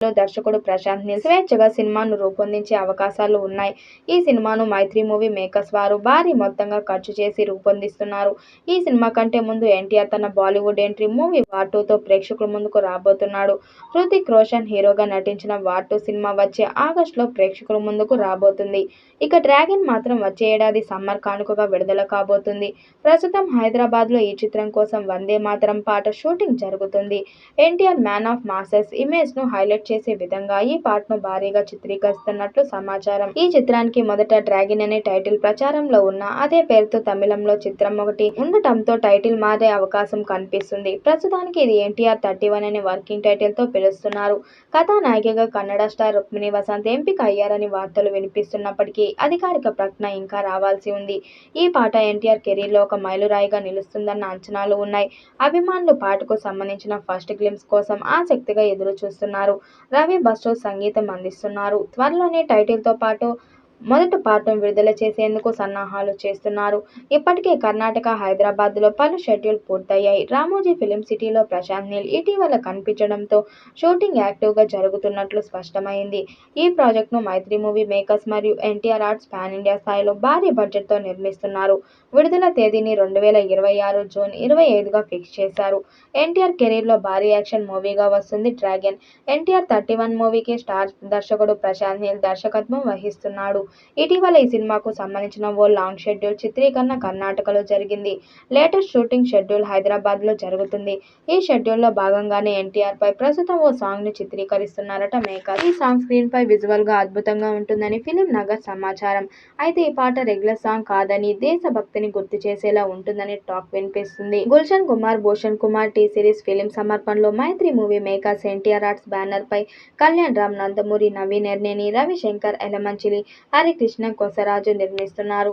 దర్శకుడు ప్రశాంత్ నీల్ స్వేచ్ఛగా సినిమాను రూపొందించే అవకాశాలు ఉన్నాయి. ఈ సినిమాను మైత్రి మూవీ మేకర్స్ వారు భారీ మొత్తంగా ఖర్చు చేసి రూపొందిస్తున్నారు. ఈ సినిమా కంటే ముందు ఎన్టీఆర్ తన బాలీవుడ్ ఎంట్రీ మూవీ వార్ 2తో ప్రేక్షకుల ముందుకు రాబోతున్నాడు. హృతిక్ రోషన్ హీరోగా నటించిన వార్ 2 సినిమా వచ్చే ఆగస్టులో ప్రేక్షకుల ముందుకు రాబోతుంది. ఇక డ్రాగన్ మాత్రం వచ్చే ఏడాది సమ్మర్ కానుకగా విడుదల కాబోతుంది. ప్రస్తుతం హైదరాబాద్లో ఈ చిత్రం కోసం వందే మాతరం పాట షూటింగ్ జరుగుతుంది. ఎన్టీఆర్ మ్యాన్ ఆఫ్ మాసెస్ ఇమేజ్ను హైలైట్ చేసే విధంగా ఈ పాటను భారీగా చిత్రీకరిస్తున్నట్లు సమాచారం. ఈ చిత్రానికి మొదట డ్రాగన్ అనే టైటిల్ ప్రచారంలో ఉన్న అదే పేరుతో తమిళంలో చిత్రం ఒకటి ఉండటంతో టైటిల్ మారే అవకాశం కనిపిస్తుంది. ప్రస్తుతానికి ఇది ఎన్టీఆర్ 31 అనే వర్కింగ్ టైటిల్ తో పిలుస్తున్నారు. కథానాయికగా కన్నడ స్టార్ రుక్మిణి వసంత్ ఎంపిక అయ్యారని వార్తలు వినిపిస్తున్నప్పటికీ అధికారిక ప్రకటన ఇంకా రావాల్సి ఉంది. ఈ పాట ఎన్టీఆర్ కెరీర్లో ఒక మైలురాయిగా నిలుస్తుందన్న అంచనాలు ఉన్నాయి. అభిమానులు పాటకు సంబంధించిన ఫస్ట్ గ్లింప్స్ కోసం ఆసక్తిగా ఎదురు చూస్తున్నారు. రవి బస్రూ సంగీతం అందిస్తున్నారు. త్వరలోనే టైటిల్తో పాటు మొదటి పార్ట్ను విడుదల చేసేందుకు సన్నాహాలు చేస్తున్నారు. ఇప్పటికే కర్ణాటక, హైదరాబాద్లో పలు షెడ్యూల్ పూర్తయ్యాయి. రామోజీ ఫిలిం సిటీలో ప్రశాంత్ నీల్ ఇటీవల కనిపించడంతో షూటింగ్ యాక్టివ్గా జరుగుతున్నట్లు స్పష్టమైంది. ఈ ప్రాజెక్టును మైత్రి మూవీ మేకర్స్ మరియు ఎన్టీఆర్ ఆర్ట్స్ పాన్ ఇండియా స్థాయిలో భారీ బడ్జెట్తో నిర్మిస్తున్నారు. విడుదల తేదీని 2026 జూన్ 25గా ఫిక్స్ చేశారు. ఎన్టీఆర్ కెరీర్లో భారీ యాక్షన్ మూవీగా వస్తుంది డ్రాగన్. ఎన్టీఆర్ 31 మూవీకి స్టార్ దర్శకుడు ప్రశాంత్ నీల్ దర్శకత్వం వహిస్తున్నాడు. ఇటీవల ఈ సినిమాకు సంబంధించిన ఓ లాంగ్ షెడ్యూల్ చిత్రీకరణ కర్ణాటకలో జరిగింది. లేటెస్ట్ షూటింగ్ షెడ్యూల్ హైదరాబాద్లో జరుగుతుంది. ఈ షెడ్యూల్లో భాగంగానే ఎన్టీఆర్ పై ప్రస్తుతం ఓ సాంగ్ ని చిత్రీకరిస్తున్నారట మేకర్స్. ఈ సాంగ్ స్క్రీన్ పై విజువల్ గా అద్భుతంగా ఉంటుందని ఫిలిం నగర్ సమాచారం. అయితే ఈ పాట రెగ్యులర్ సాంగ్ కాదని దేశభక్తిని గుర్తు చేసేలా ఉంటుందని టాక్ వినిపిస్తుంది. Gulshan Kumar, Bhushan Kumar T Series film సమర్పణలో Mythri Movie Makers NTR Arts banner పై కళ్యాణ్ రామ్, నందమూరి, నవీన్ ఎర్నేని, రవిశంకర్ ఎలమంచిలి, హరికృష్ణ కొసరాజు నిర్మిస్తున్నారు.